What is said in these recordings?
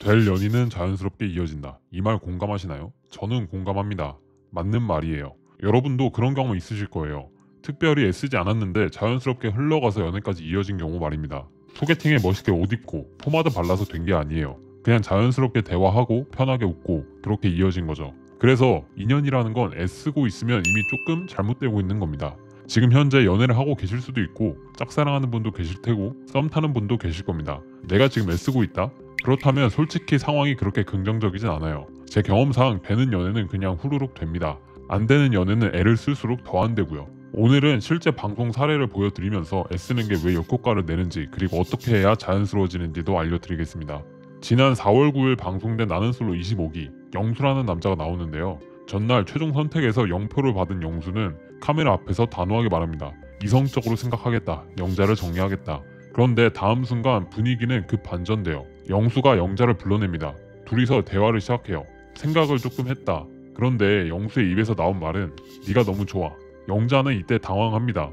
될 연인은 자연스럽게 이어진다. 이 말 공감하시나요? 저는 공감합니다. 맞는 말이에요. 여러분도 그런 경우 있으실 거예요. 특별히 애쓰지 않았는데 자연스럽게 흘러가서 연애까지 이어진 경우 말입니다. 소개팅에 멋있게 옷 입고 포마드 발라서 된 게 아니에요. 그냥 자연스럽게 대화하고 편하게 웃고 그렇게 이어진 거죠. 그래서 인연이라는 건 애쓰고 있으면 이미 조금 잘못되고 있는 겁니다. 지금 현재 연애를 하고 계실 수도 있고 짝사랑하는 분도 계실 테고 썸 타는 분도 계실 겁니다. 내가 지금 애쓰고 있다? 그렇다면 솔직히 상황이 그렇게 긍정적이진 않아요. 제 경험상 되는 연애는 그냥 후루룩 됩니다. 안 되는 연애는 애를 쓸수록 더 안 되고요. 오늘은 실제 방송 사례를 보여드리면서 애쓰는 게 왜 역효과를 내는지 그리고 어떻게 해야 자연스러워지는지도 알려드리겠습니다. 지난 4월 9일 방송된 나는 솔로 25기 영수라는 남자가 나오는데요. 전날 최종 선택에서 0표를 받은 영수는 카메라 앞에서 단호하게 말합니다. 이성적으로 생각하겠다. 영자를 정리하겠다. 그런데 다음 순간 분위기는 급 반전돼요. 영수가 영자를 불러냅니다. 둘이서 대화를 시작해요. 생각을 조금 했다. 그런데 영수의 입에서 나온 말은 네가 너무 좋아. 영자는 이때 당황합니다.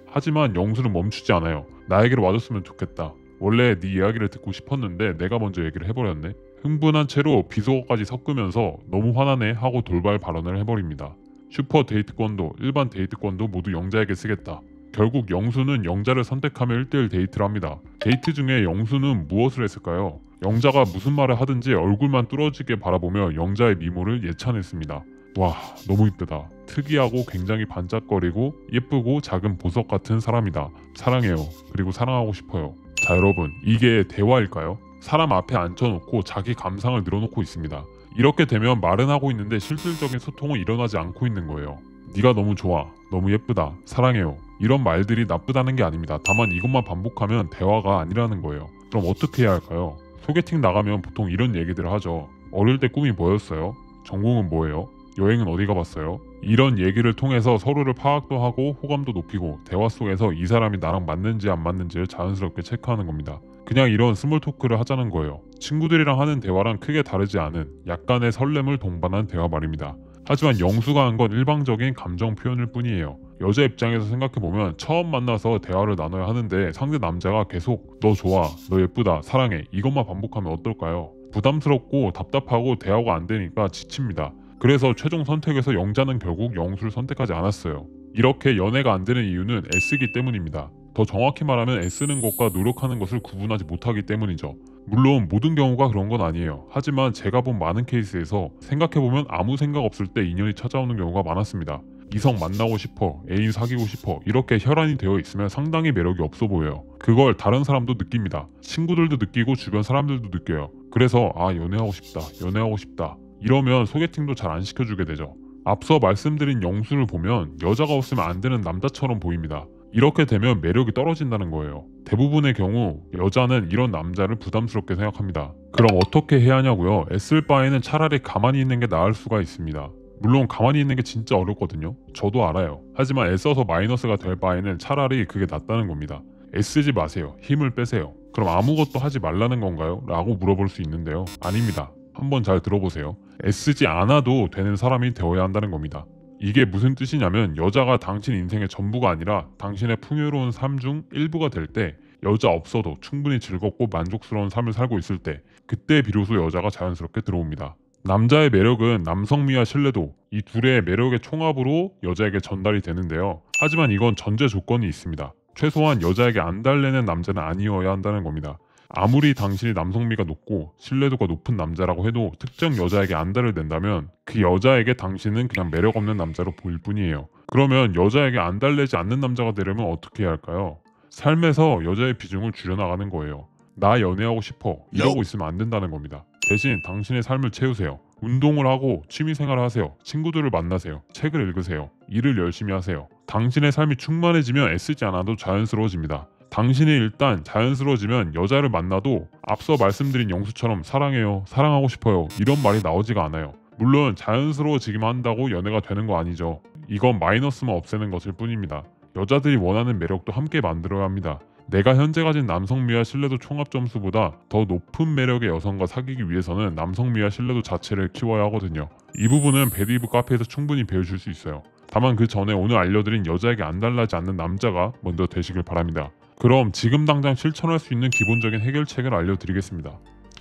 하지만 영수는 멈추지 않아요. 나에게로 와줬으면 좋겠다. 원래 네 이야기를 듣고 싶었는데 내가 먼저 얘기를 해버렸네. 흥분한 채로 비속어까지 섞으면서 너무 화나네 하고 돌발 발언을 해버립니다. 슈퍼 데이트권도 일반 데이트권도 모두 영자에게 쓰겠다. 결국 영수는 영자를 선택하며 1대1 데이트를 합니다. 데이트 중에 영수는 무엇을 했을까요? 영자가 무슨 말을 하든지 얼굴만 뚫어지게 바라보며 영자의 미모를 예찬했습니다. 와, 너무 이쁘다. 특이하고 굉장히 반짝거리고 예쁘고 작은 보석 같은 사람이다. 사랑해요. 그리고 사랑하고 싶어요. 자, 여러분, 이게 대화일까요? 사람 앞에 앉혀놓고 자기 감상을 늘어놓고 있습니다. 이렇게 되면 말은 하고 있는데 실질적인 소통은 일어나지 않고 있는 거예요. 네가 너무 좋아. 너무 예쁘다. 사랑해요. 이런 말들이 나쁘다는 게 아닙니다. 다만 이것만 반복하면 대화가 아니라는 거예요. 그럼 어떻게 해야 할까요? 소개팅 나가면 보통 이런 얘기들을 하죠. 어릴 때 꿈이 뭐였어요? 전공은 뭐예요? 여행은 어디 가봤어요? 이런 얘기를 통해서 서로를 파악도 하고 호감도 높이고 대화 속에서 이 사람이 나랑 맞는지 안 맞는지를 자연스럽게 체크하는 겁니다. 그냥 이런 스몰 토크를 하자는 거예요. 친구들이랑 하는 대화랑 크게 다르지 않은 약간의 설렘을 동반한 대화 말입니다. 하지만 영수가 한 건 일방적인 감정 표현일 뿐이에요. 여자 입장에서 생각해보면 처음 만나서 대화를 나눠야 하는데 상대 남자가 계속 너 좋아, 너 예쁘다, 사랑해 이것만 반복하면 어떨까요? 부담스럽고 답답하고 대화가 안 되니까 지칩니다. 그래서 최종 선택에서 영자는 결국 영수를 선택하지 않았어요. 이렇게 연애가 안 되는 이유는 애쓰기 때문입니다. 더 정확히 말하면 애쓰는 것과 노력하는 것을 구분하지 못하기 때문이죠. 물론 모든 경우가 그런 건 아니에요. 하지만 제가 본 많은 케이스에서 생각해보면 아무 생각 없을 때 인연이 찾아오는 경우가 많았습니다. 이성 만나고 싶어, 애인 사귀고 싶어 이렇게 혈안이 되어 있으면 상당히 매력이 없어 보여요. 그걸 다른 사람도 느낍니다. 친구들도 느끼고 주변 사람들도 느껴요. 그래서 연애하고 싶다, 연애하고 싶다 이러면 소개팅도 잘 안 시켜주게 되죠. 앞서 말씀드린 영수를 보면 여자가 없으면 안 되는 남자처럼 보입니다. 이렇게 되면 매력이 떨어진다는 거예요. 대부분의 경우 여자는 이런 남자를 부담스럽게 생각합니다. 그럼 어떻게 해야 하냐고요? 애쓸 바에는 차라리 가만히 있는 게 나을 수가 있습니다. 물론 가만히 있는 게 진짜 어렵거든요. 저도 알아요. 하지만 애써서 마이너스가 될 바에는 차라리 그게 낫다는 겁니다. 애쓰지 마세요. 힘을 빼세요. 그럼 아무것도 하지 말라는 건가요? 라고 물어볼 수 있는데요. 아닙니다. 한번 잘 들어보세요. 애쓰지 않아도 되는 사람이 되어야 한다는 겁니다. 이게 무슨 뜻이냐면 여자가 당신 인생의 전부가 아니라 당신의 풍요로운 삶 중 일부가 될 때 여자 없어도 충분히 즐겁고 만족스러운 삶을 살고 있을 때 그때 비로소 여자가 자연스럽게 들어옵니다. 남자의 매력은 남성미와 신뢰도 이 둘의 매력의 총합으로 여자에게 전달이 되는데요. 하지만 이건 전제 조건이 있습니다. 최소한 여자에게 안 달래는 남자는 아니어야 한다는 겁니다. 아무리 당신이 남성미가 높고 신뢰도가 높은 남자라고 해도 특정 여자에게 안달을 낸다면 그 여자에게 당신은 그냥 매력 없는 남자로 보일 뿐이에요. 그러면 여자에게 안달내지 않는 남자가 되려면 어떻게 해야 할까요? 삶에서 여자의 비중을 줄여나가는 거예요. 나 연애하고 싶어 이러고 있으면 안 된다는 겁니다. 대신 당신의 삶을 채우세요. 운동을 하고 취미생활을 하세요. 친구들을 만나세요. 책을 읽으세요. 일을 열심히 하세요. 당신의 삶이 충만해지면 애쓰지 않아도 자연스러워집니다. 당신이 일단 자연스러워지면 여자를 만나도 앞서 말씀드린 영수처럼 사랑해요, 사랑하고 싶어요 이런 말이 나오지가 않아요. 물론 자연스러워지기만 한다고 연애가 되는 거 아니죠. 이건 마이너스만 없애는 것일 뿐입니다. 여자들이 원하는 매력도 함께 만들어야 합니다. 내가 현재 가진 남성미와 신뢰도 총합 점수보다 더 높은 매력의 여성과 사귀기 위해서는 남성미와 신뢰도 자체를 키워야 하거든요. 이 부분은 배드이브 카페에서 충분히 배우실 수 있어요. 다만 그 전에 오늘 알려드린 여자에게 안달나지 않는 남자가 먼저 되시길 바랍니다. 그럼 지금 당장 실천할 수 있는 기본적인 해결책을 알려드리겠습니다.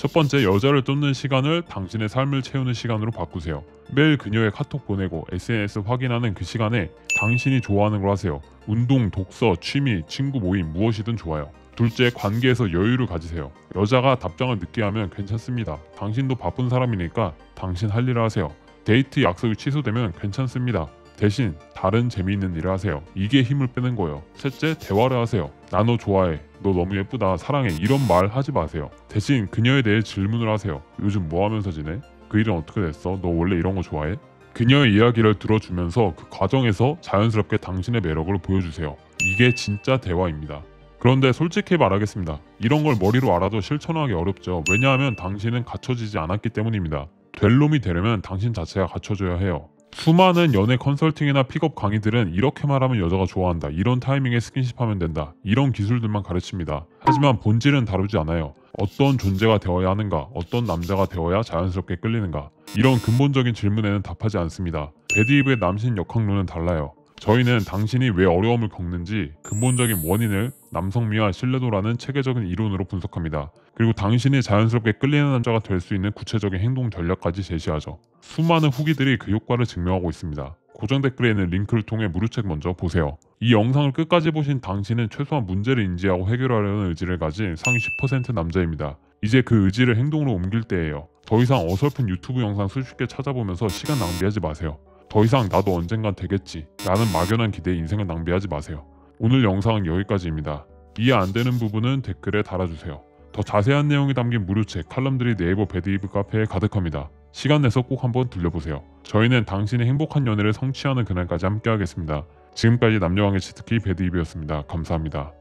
첫 번째, 여자를 쫓는 시간을 당신의 삶을 채우는 시간으로 바꾸세요. 매일 그녀의 카톡 보내고 SNS 확인하는 그 시간에 당신이 좋아하는 걸 하세요. 운동, 독서, 취미, 친구 모임 무엇이든 좋아요. 둘째, 관계에서 여유를 가지세요. 여자가 답장을 늦게 하면 괜찮습니다. 당신도 바쁜 사람이니까 당신 할 일을 하세요. 데이트 약속이 취소되면 괜찮습니다. 대신 다른 재미있는 일을 하세요. 이게 힘을 빼는 거예요. 셋째, 대화를 하세요. 나 너 좋아해. 너 너무 예쁘다. 사랑해. 이런 말 하지 마세요. 대신 그녀에 대해 질문을 하세요. 요즘 뭐 하면서 지내? 그 일은 어떻게 됐어? 너 원래 이런 거 좋아해? 그녀의 이야기를 들어주면서 그 과정에서 자연스럽게 당신의 매력을 보여주세요. 이게 진짜 대화입니다. 그런데 솔직히 말하겠습니다. 이런 걸 머리로 알아도 실천하기 어렵죠. 왜냐하면 당신은 갖춰지지 않았기 때문입니다. 될 놈이 되려면 당신 자체가 갖춰져야 해요. 수많은 연애 컨설팅이나 픽업 강의들은 이렇게 말하면 여자가 좋아한다. 이런 타이밍에 스킨십하면 된다. 이런 기술들만 가르칩니다. 하지만 본질은 다루지 않아요. 어떤 존재가 되어야 하는가? 어떤 남자가 되어야 자연스럽게 끌리는가? 이런 근본적인 질문에는 답하지 않습니다. 배드이브의 남신 역학론은 달라요. 저희는 당신이 왜 어려움을 겪는지 근본적인 원인을 남성미와 신뢰도라는 체계적인 이론으로 분석합니다. 그리고 당신이 자연스럽게 끌리는 남자가 될 수 있는 구체적인 행동 전략까지 제시하죠. 수많은 후기들이 그 효과를 증명하고 있습니다. 고정 댓글에 있는 링크를 통해 무료책 먼저 보세요. 이 영상을 끝까지 보신 당신은 최소한 문제를 인지하고 해결하려는 의지를 가진 상위 10% 남자입니다. 이제 그 의지를 행동으로 옮길 때예요. 더 이상 어설픈 유튜브 영상 수십 개 찾아보면서 시간 낭비하지 마세요. 더 이상 나도 언젠간 되겠지 라는 막연한 기대에 인생을 낭비하지 마세요. 오늘 영상은 여기까지입니다. 이해 안 되는 부분은 댓글에 달아주세요. 더 자세한 내용이 담긴 무료책, 칼럼들이 네이버 배드이브 카페에 가득합니다. 시간 내서 꼭 한번 들려보세요. 저희는 당신의 행복한 연애를 성취하는 그날까지 함께하겠습니다. 지금까지 남녀왕의 치트키 배드이브였습니다. 감사합니다.